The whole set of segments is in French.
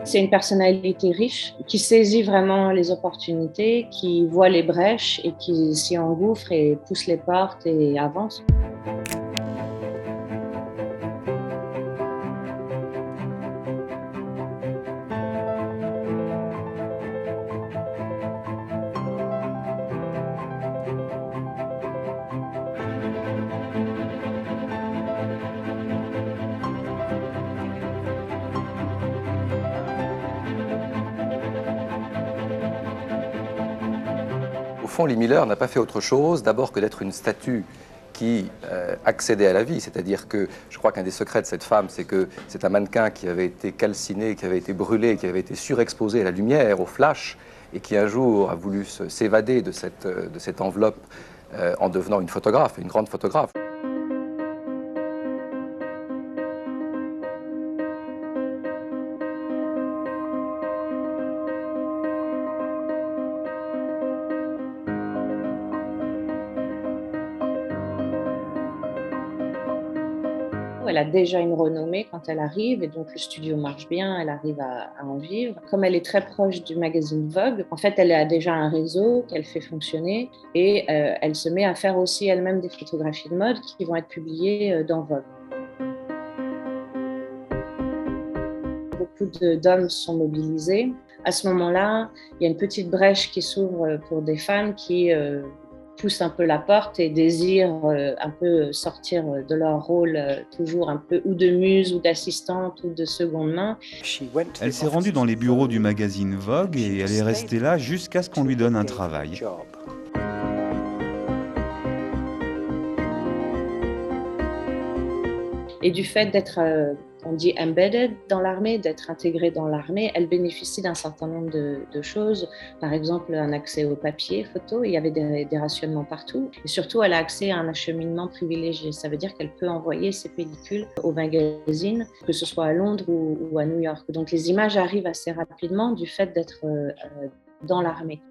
C'est une personnalité riche qui saisit vraiment les opportunités, qui voit les brèches et qui s'y engouffre et pousse les portes et avance. Au fond, Lee Miller n'a pas fait autre chose d'abord que d'être une statue qui accédait à la vie. C'est-à-dire que je crois qu'un des secrets de cette femme, c'est que c'est un mannequin qui avait été calciné, qui avait été brûlé, qui avait été surexposé à la lumière, au flash, et qui un jour a voulu s'évader de cette enveloppe en devenant une photographe, une grande photographe. Elle a déjà une renommée quand elle arrive et donc le studio marche bien, elle arrive à en vivre. Comme elle est très proche du magazine Vogue, en fait, elle a déjà un réseau qu'elle fait fonctionner et elle se met à faire aussi elle-même des photographies de mode qui vont être publiées dans Vogue. Beaucoup d'hommes sont mobilisés. À ce moment-là, il y a une petite brèche qui s'ouvre pour des femmes qui poussent un peu la porte et désirent un peu sortir de leur rôle toujours un peu ou de muse ou d'assistante ou de seconde main. Elle s'est rendue dans les bureaux du magazine Vogue et elle est restée là jusqu'à ce qu'on lui donne un travail. Et du fait d'être, on dit embedded dans l'armée, d'être intégrée dans l'armée, elle bénéficie d'un certain nombre de choses. Par exemple, un accès au papier, photo, il y avait des rationnements partout. Et surtout, elle a accès à un acheminement privilégié. Ça veut dire qu'elle peut envoyer ses pellicules au magazine, que ce soit à Londres ou à New York. Donc les images arrivent assez rapidement du fait d'être dans l'armée.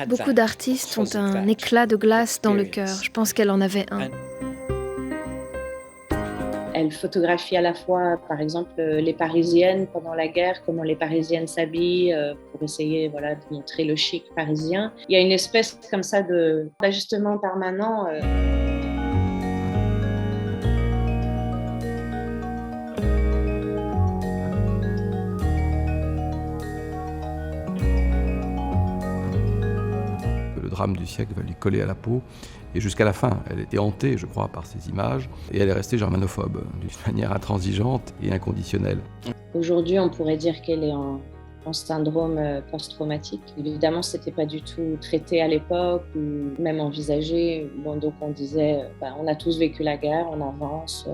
Beaucoup d'artistes ont un éclat de glace dans le cœur. Je pense qu'elle en avait un. Elle photographie à la fois, par exemple, les Parisiennes pendant la guerre, comment les Parisiennes s'habillent pour essayer voilà, de montrer le chic parisien. Il y a une espèce comme ça d'ajustement permanent. Le drame du siècle va lui coller à la peau. Et jusqu'à la fin, elle était hantée, je crois, par ces images. Et elle est restée germanophobe, d'une manière intransigeante et inconditionnelle. Aujourd'hui, on pourrait dire qu'elle est en syndrome post-traumatique. Évidemment, ce n'était pas du tout traité à l'époque ou même envisagé. Bon, donc on disait, on a tous vécu la guerre, on avance.